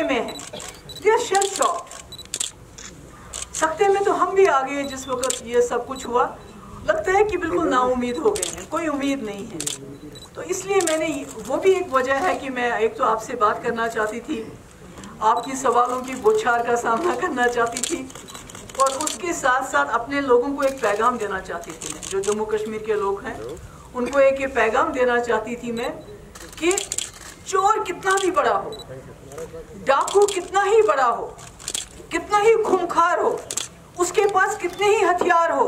में है shell shock. सकते में तो हम भी आ गए जिस वक्त ये सब कुछ हुआ, लगता है कि बिल्कुल नाउम्मीद हो गए हैं, कोई उम्मीद नहीं है। तो इसलिए मैंने, वो भी एक वजह है कि मैं एक तो आपसे बात करना चाहती थी, आपकी सवालों की बौछार का सामना करना चाहती थी, और उसके साथ साथ अपने लोगों को एक पैगाम देना चाहती थी मैं, जो जम्मू कश्मीर के लोग हैं उनको एक ये पैगाम देना चाहती थी मैं कि चोर कितना भी बड़ा हो, डाकू कितना ही बड़ा हो, कितना ही खूंखार हो, उसके पास कितने ही हथियार हो,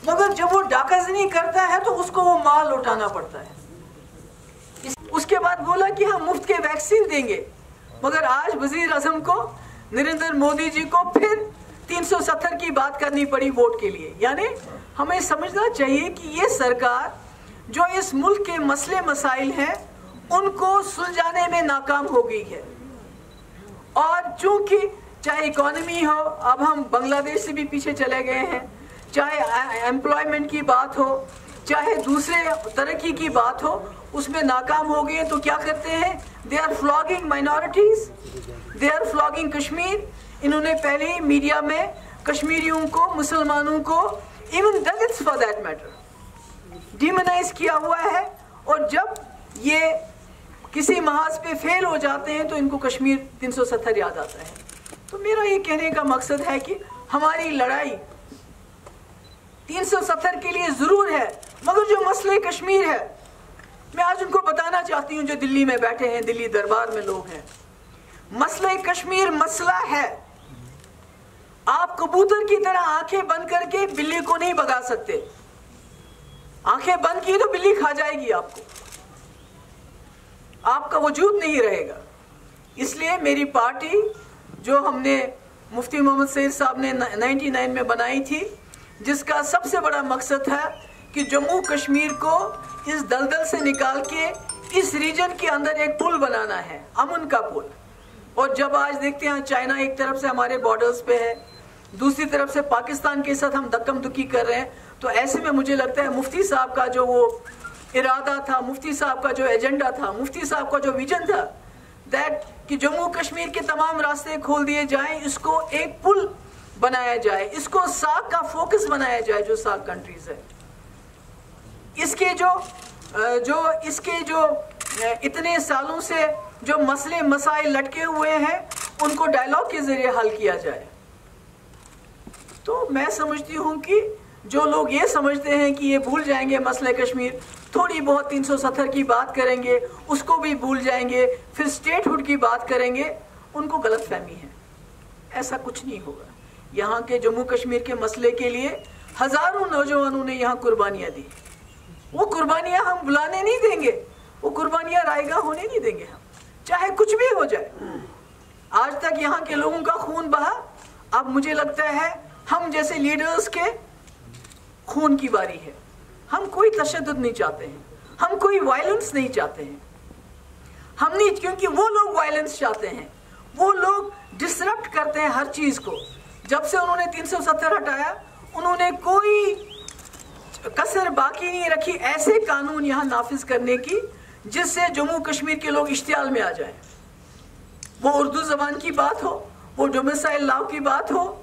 मगर जब वो डाकाजनी करता है तो उसको वो माल लौटाना पड़ता है। उसके बाद बोला कि हम मुफ्त के वैक्सीन देंगे, मगर आज वजीर आजम को, नरेंद्र मोदी जी को फिर 370 की बात करनी पड़ी वोट के लिए। यानी हमें समझना चाहिए कि ये सरकार जो इस मुल्क के मसले मसाइल हैं उनको सुलझाने में नाकाम हो गई है। और चूंकि चाहे इकोनॉमी हो, अब हम बांग्लादेश से भी पीछे चले गए हैं, चाहे एम्प्लॉयमेंट की बात हो, चाहे दूसरे तरक्की की बात हो, उसमें नाकाम हो गए। तो क्या करते हैं, they are flogging minorities, they are flogging Kashmir. इन्होंने पहले ही मीडिया में कश्मीरियों को, मुसलमानों को, even Dalits for that matter, demonize किया हुआ है। और जब ये किसी महाज पे फेल हो जाते हैं तो इनको कश्मीर 370 याद आता है। तो मेरा ये कहने का मकसद है कि हमारी लड़ाई 370 के लिए जरूर है, मगर जो मसले कश्मीर है, मैं आज उनको बताना चाहती हूँ जो दिल्ली में बैठे हैं, दिल्ली दरबार में लोग हैं। मसले कश्मीर मसला है। आप कबूतर की तरह आंखें बंद करके बिल्ली को नहीं भगा सकते। आंखें बंद की तो बिल्ली खा जाएगी आपको, आपका वजूद नहीं रहेगा। इसलिए मेरी पार्टी जो हमने मुफ्ती मोहम्मद सईद साहब ने 99 में बनाई थी, जिसका सबसे बड़ा मकसद है कि जम्मू कश्मीर को इस दलदल से निकाल के इस रीजन के अंदर एक पुल बनाना है, अमन का पुल। और जब आज देखते हैं चाइना एक तरफ से हमारे बॉर्डर्स पे है, दूसरी तरफ से पाकिस्तान के साथ हम धक्कम धुक्की कर रहे हैं, तो ऐसे में मुझे लगता है मुफ्ती साहब का जो वो इरादा था, मुफ्ती साहब का जो एजेंडा था, मुफ्ती साहब का जो विजन था, दैट कि जम्मू कश्मीर के तमाम रास्ते खोल दिए जाएं, इसको एक पुल बनाया जाए, इसको सार्क का फोकस बनाया जाए, जो सार्क कंट्रीज है, इसके जो इतने सालों से जो मसले मसाइल लटके हुए हैं उनको डायलॉग के जरिए हल किया जाए। तो मैं समझती हूँ कि जो लोग ये समझते हैं कि ये भूल जाएंगे मसले कश्मीर, थोड़ी बहुत 370 की बात करेंगे, उसको भी भूल जाएंगे, फिर स्टेटहुड की बात करेंगे, उनको गलतफहमी है। ऐसा कुछ नहीं होगा। यहाँ के जम्मू कश्मीर के मसले के लिए हजारों नौजवानों ने यहाँ कुर्बानियाँ दी। वो कुर्बानियाँ हम बुलाने नहीं देंगे, वो कुर्बानियाँ रायगा होने नहीं देंगे हम, चाहे कुछ भी हो जाए। आज तक यहाँ के लोगों का खून बहा, अब मुझे लगता है हम जैसे लीडर्स के खून की बारी है। हम कोई तशद्दुद नहीं चाहते हैं, हम कोई वायलेंस नहीं चाहते हैं, हम नहीं, क्योंकि वो लोग वायलेंस चाहते हैं, वो लोग डिसरप्ट करते हैं हर चीज को। जब से उन्होंने 370 हटाया, उन्होंने कोई कसर बाकी नहीं रखी ऐसे कानून यहाँ नाफिज करने की जिससे जम्मू कश्मीर के लोग इश्तियाल में आ जाएं। वो उर्दू जबान की बात हो, वो डोमिसाइल लॉ की बात हो,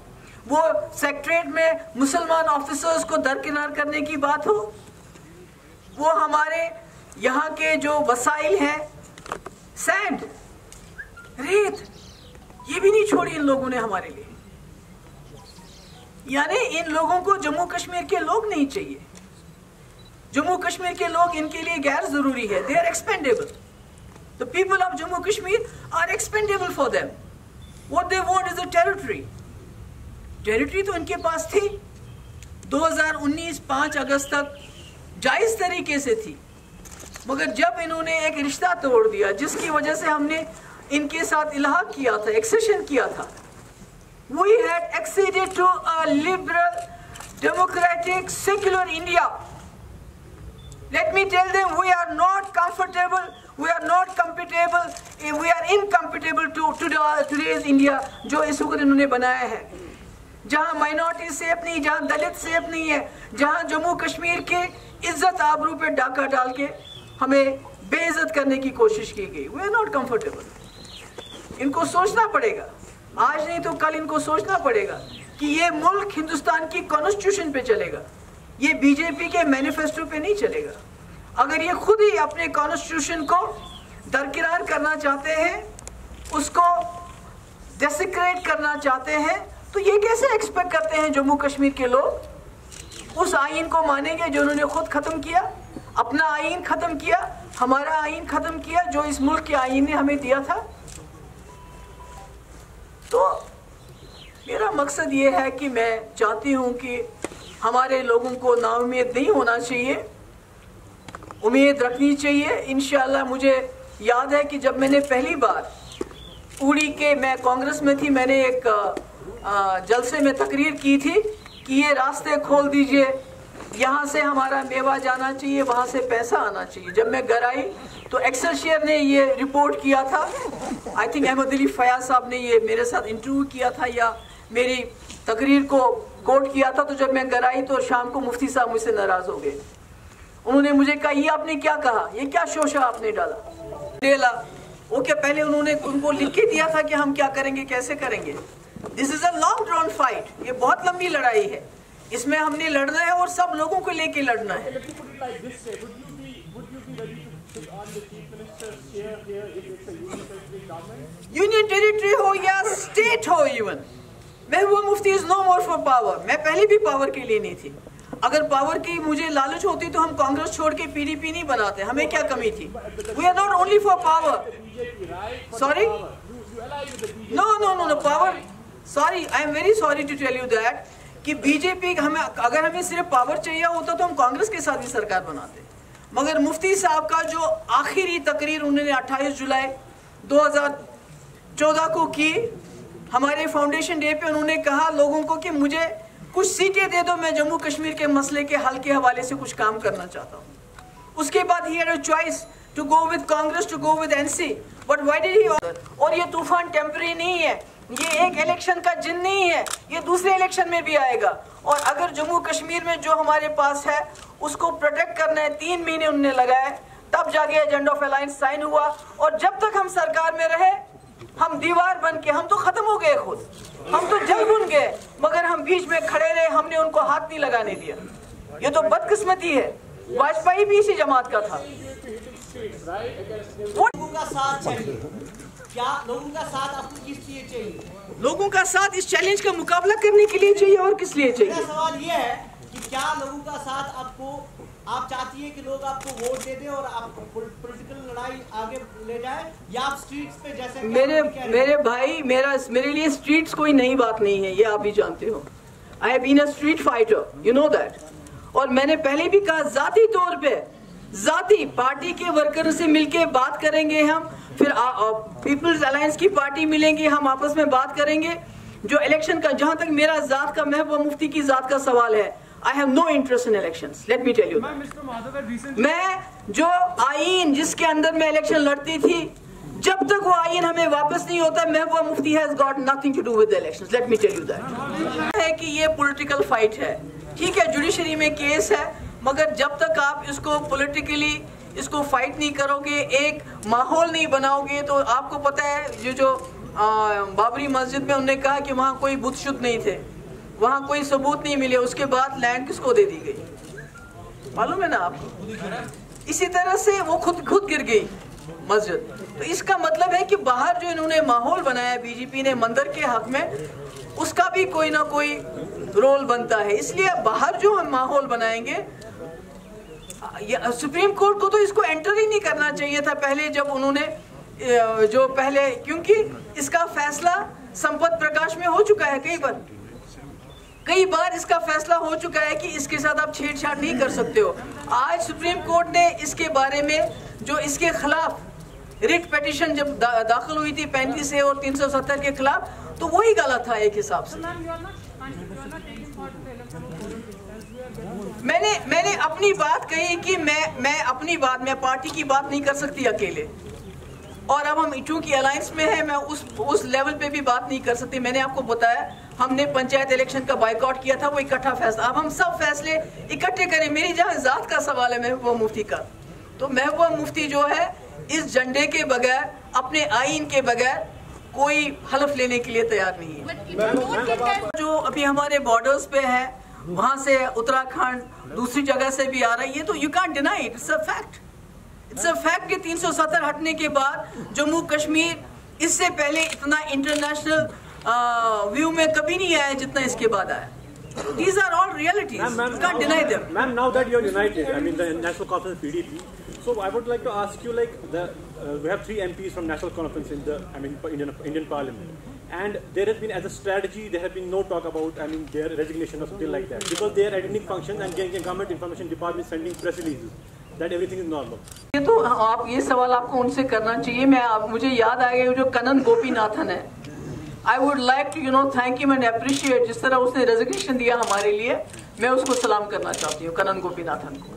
वो सेक्रेटरीट में मुसलमान ऑफिसर्स को दरकिनार करने की बात हो, वो हमारे यहाँ के जो वसाइल हैं, सैंड, रेत, ये भी नहीं छोड़ी इन लोगों ने हमारे लिए। यानी इन लोगों को जम्मू कश्मीर के लोग नहीं चाहिए। जम्मू कश्मीर के लोग इनके लिए गैर जरूरी है। They are expendable. The people of Jammu Kashmir are expendable for them. What they want is a territory. Territory तो इनके पास थी 2019 5 अगस्त तक जायज तरीके से थी, मगर जब इन्होंने एक रिश्ता तोड़ दिया जिसकी वजह से हमने इनके साथ इल्हाक किया था, एक्सेशन किया था, we had acceded to a liberal, democratic, secular India. Let me tell them, we are not comfortable, we are not compatible, we are incompatible to today's India जो इस वक्त इन्होंने बनाया है, जहाँ माइनॉरिटी सेफ नहीं, जहाँ दलित सेफ नहीं है, जहाँ जम्मू कश्मीर के इज्जत आबरू पे डाका डाल के हमें बेइज्जत करने की कोशिश की गई। We are not comfortable. इनको सोचना पड़ेगा, आज नहीं तो कल इनको सोचना पड़ेगा कि ये मुल्क हिंदुस्तान की कॉन्स्टिट्यूशन पे चलेगा, ये बीजेपी के मैनिफेस्टो पे नहीं चलेगा। अगर ये खुद ही अपने कॉन्स्टिट्यूशन को दरकिरार करना चाहते हैं, उसको डेसिक्रेट करना चाहते हैं, तो ये कैसे एक्सपेक्ट करते हैं जम्मू कश्मीर के लोग उस आईन को मानेंगे जो उन्होंने खुद खत्म किया, अपना आईन खत्म किया, हमारा आईन खत्म किया जो इस मुल्क के आईन ने हमें दिया था। तो मेरा मकसद ये है कि मैं चाहती हूँ कि हमारे लोगों को नाउम्मीद नहीं होना चाहिए, उम्मीद रखनी चाहिए। इंशाअल्लाह मुझे याद है कि जब मैंने पहली बार उड़ी के, मैं कांग्रेस में थी, मैंने एक जलसे में तकरीर की थी कि ये रास्ते खोल दीजिए, यहाँ से हमारा मेवा जाना चाहिए, वहाँ से पैसा आना चाहिए। जब मैं घर आई तो एक्सेलशियर ने ये रिपोर्ट किया था, आई थिंक अहमद अली फयाज साहब ने ये मेरे साथ इंटरव्यू किया था या मेरी तकरीर को कोट किया था। तो जब मैं घर आई तो शाम को मुफ्ती साहब मुझसे नाराज हो गए। उन्होंने मुझे कहा, ये आपने क्या कहा, ये क्या शोशा आपने डाला। ओके, पहले उन्होंने उनको लिख के दिया था कि हम क्या करेंगे, कैसे करेंगे। This is a long drawn fight, ये बहुत लंबी लड़ाई है, इसमें हमने लड़ना है और सब लोगों को लेके लड़ना है। यूनियन टेरिटरी हो या स्टेट हो, even Mehbooba Mufti is no more for power. मैं पहले भी पावर के लिए नहीं थी। अगर पावर की मुझे लालच होती तो हम कांग्रेस छोड़ के पीडीपी नहीं बनाते, हमें क्या कमी थी। We are not only for power, sorry, no power, sorry, I am very sorry to tell you that कि बीजेपी अगर हमें सिर्फ पावर चाहिए होता तो हम कांग्रेस के साथ ही सरकार बनाते। मगर मुफ्ती साहब का जो आखिरी तकरीर उन्होंने 28 जुलाई 2014 को की, हमारे फाउंडेशन डे पे उन्होंने कहा लोगों को कि मुझे कुछ सीटें दे दो, मैं जम्मू कश्मीर के मसले के हल के हवाले से कुछ काम करना चाहता हूँ। उसके बाद he had a choice to go with Congress, to go with NC, but why did he. और ये तूफान टेम्पररी नहीं है, ये एक इलेक्शन का जिन नहीं है, ये दूसरे इलेक्शन में भी आएगा। और अगर जम्मू कश्मीर में जो हमारे पास है उसको प्रोटेक्ट करना है, 3 महीने उन्होंने लगाए, तब जाके एजेंडा ऑफ अलायंस साइन हुआ। और जब तक हम सरकार में रहे हम दीवार बन के, हम तो खत्म हो गए खुद, हम तो जल बुन गए, मगर हम बीच में खड़े रहे, हमने उनको हाथ नहीं लगाने दिया। ये तो बदकिस्मती है। वाजपेयी भी इसी जमात का था। लोगों का साथ चाहिए, क्या लोगों का साथ आपको किस लिए चाहिए? लोगों का साथ इस चैलेंज का मुकाबला करने के लिए चाहिए, और किस लिए चाहिए? मेरा सवाल ये है कि क्या लोगों का साथ आपको, आप चाहती है कि लोग आपको वोट दे दें और आप पॉलिटिकल लड़ाई आगे ले जाए, या आप स्ट्रीट्स पे जैसे मेरे भाई, मेरे लिए स्ट्रीट्स कोई नई बात नहीं है, ये आप भी जानते हो। I have been a street fighter, you know that. और मैंने पहले भी कहा, जाती तौर पे, जाती पार्टी के वर्कर से मिलके बात करेंगे हम, फिर पीपल्स अलायंस की पार्टी मिलेंगे, हम आपस में बात करेंगे। जो इलेक्शन का, जहां तक मेरा जात का, महबूबा मुफ्ती की जात का सवाल है, I have no interest in elections. Let me tell you that. मैं जो आईन जिसके अंदर मैं इलेक्शन लड़ती थी, जब तक वो आईन हमें वापस नहीं होता, Mehbooba Mufti has got nothing to do with the elections. Let me tell you that. है कि ये पॉलिटिकल फाइट है, ठीक है, जुडिशरी में केस है, मगर जब तक आप इसको पॉलिटिकली इसको फाइट नहीं करोगे, एक माहौल नहीं बनाओगे, तो आपको पता है ये जो बाबरी मस्जिद में उन्होंने कहा कि वहाँ कोई बुत शुद्ध नहीं थे, वहाँ कोई सबूत नहीं मिले, उसके बाद लैंड किसको दे दी गई, मालूम है ना आपको। इसी तरह से वो खुद गिर गई मस्जिद। तो इसका मतलब है कि बाहर जो इन्होंने माहौल बनाया बीजेपी ने मंदिर के हक में, उसका भी कोई ना कोई रोल बनता है। इसलिए बाहर जो हम माहौल बनाएंगे, सुप्रीम कोर्ट को तो इसको एंटर ही नहीं करना चाहिए था पहले, जब उन्होंने जो पहले, क्योंकि इसका फैसला संपत प्रकाश में हो चुका है, कई बार इसका फैसला हो चुका है कि इसके साथ आप छेड़छाड़ नहीं कर सकते हो। आज सुप्रीम कोर्ट ने इसके बारे में, जो इसके खिलाफ रिट पिटीशन जब दाखिल हुई थी 35 और 370 के खिलाफ, तो वही गलत था एक हिसाब से। मैंने अपनी बात कही कि मैं पार्टी की बात नहीं कर सकती अकेले, और अब हम चूंकि अलायंस में है, मैं उस लेवल पे भी बात नहीं कर सकती। मैंने आपको बताया हमने पंचायत इलेक्शन का बायकॉट किया था, वो इकट्ठा फैसला। अब हम सब फैसले इकट्ठे करें। मेरी जहाँ जात का सवाल है महबूबा मुफ्ती का, तो महबूबा मुफ्ती जो है इस झंडे के बगैर, अपने आईन के बगैर, कोई हलफ लेने के लिए तैयार नहीं है। जो अभी हमारे बॉर्डर्स पे है, वहां से उत्तराखंड दूसरी जगह से भी आ रहा है, ये तो you can't deny, it's a fact. It's a fact कि 370 हटने के बाद जम्मू कश्मीर इससे पहले इतना इंटरनेशनल व्यू में कभी नहीं आया जितना इसके बाद आया। These are all realities. You can't deny them. Ma'am, now that you're united, I mean the National Conference PDP, so I would like to ask you, like, we have 3 MPs from National Conference in the, Indian Parliament, and there has been, as a strategy, there have been no talk about, their resignation or something like that, because they are attending functions and getting government information department sending press releases that everything is normal. ये तो आप ये सवाल आपको उनसे करना चाहिए। मुझे याद आ गया जो कनन गोपीनाथन है, I would like to thank him and appreciate जिस तरह उसने रेजिग्नेशन दिया हमारे लिए, मैं उसको सलाम करना चाहती हूँ कनन गोपीनाथन को,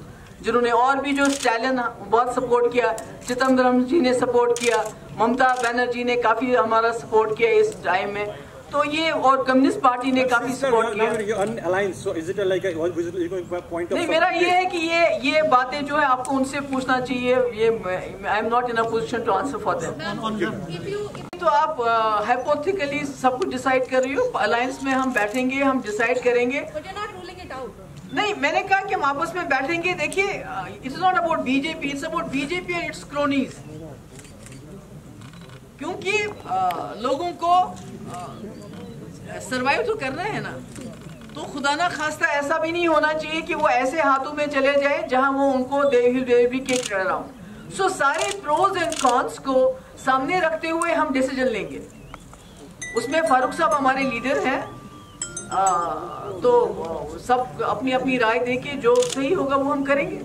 जिन्होंने और भी जो स्टैलिन बहुत सपोर्ट किया, चिदम्बरम जी ने सपोर्ट किया, ममता बनर्जी ने काफी हमारा सपोर्ट किया इस टाइम में, तो ये और कम्युनिस्ट पार्टी ने काफी सपोर्ट किया। नहीं, मेरा ये है कि ये बातें जो है आपको उनसे पूछना चाहिए, ये I am not in a position to answer for them. तो आप हाइपोथेटिकली सब कुछ डिसाइड कर रही हो, अलायंस में हम बैठेंगे, हम डिसाइड करेंगे। नहीं, मैंने कहा कि हम आपस में बैठेंगे। देखिए, it's not about BJP, it's about BJP and its cronies, क्योंकि लोगों को सरवाइव तो करना है ना, तो खुदा ना खास्ता ऐसा भी नहीं होना चाहिए कि वो ऐसे हाथों में चले जाए जहां वो उनको they will be kicked around. So सारे प्रोज एंड कॉन्स को सामने रखते हुए हम डिसीजन लेंगे। उसमें फारूक साहब हमारे लीडर हैं, तो सब अपनी अपनी राय देके जो सही होगा वो हम करेंगे।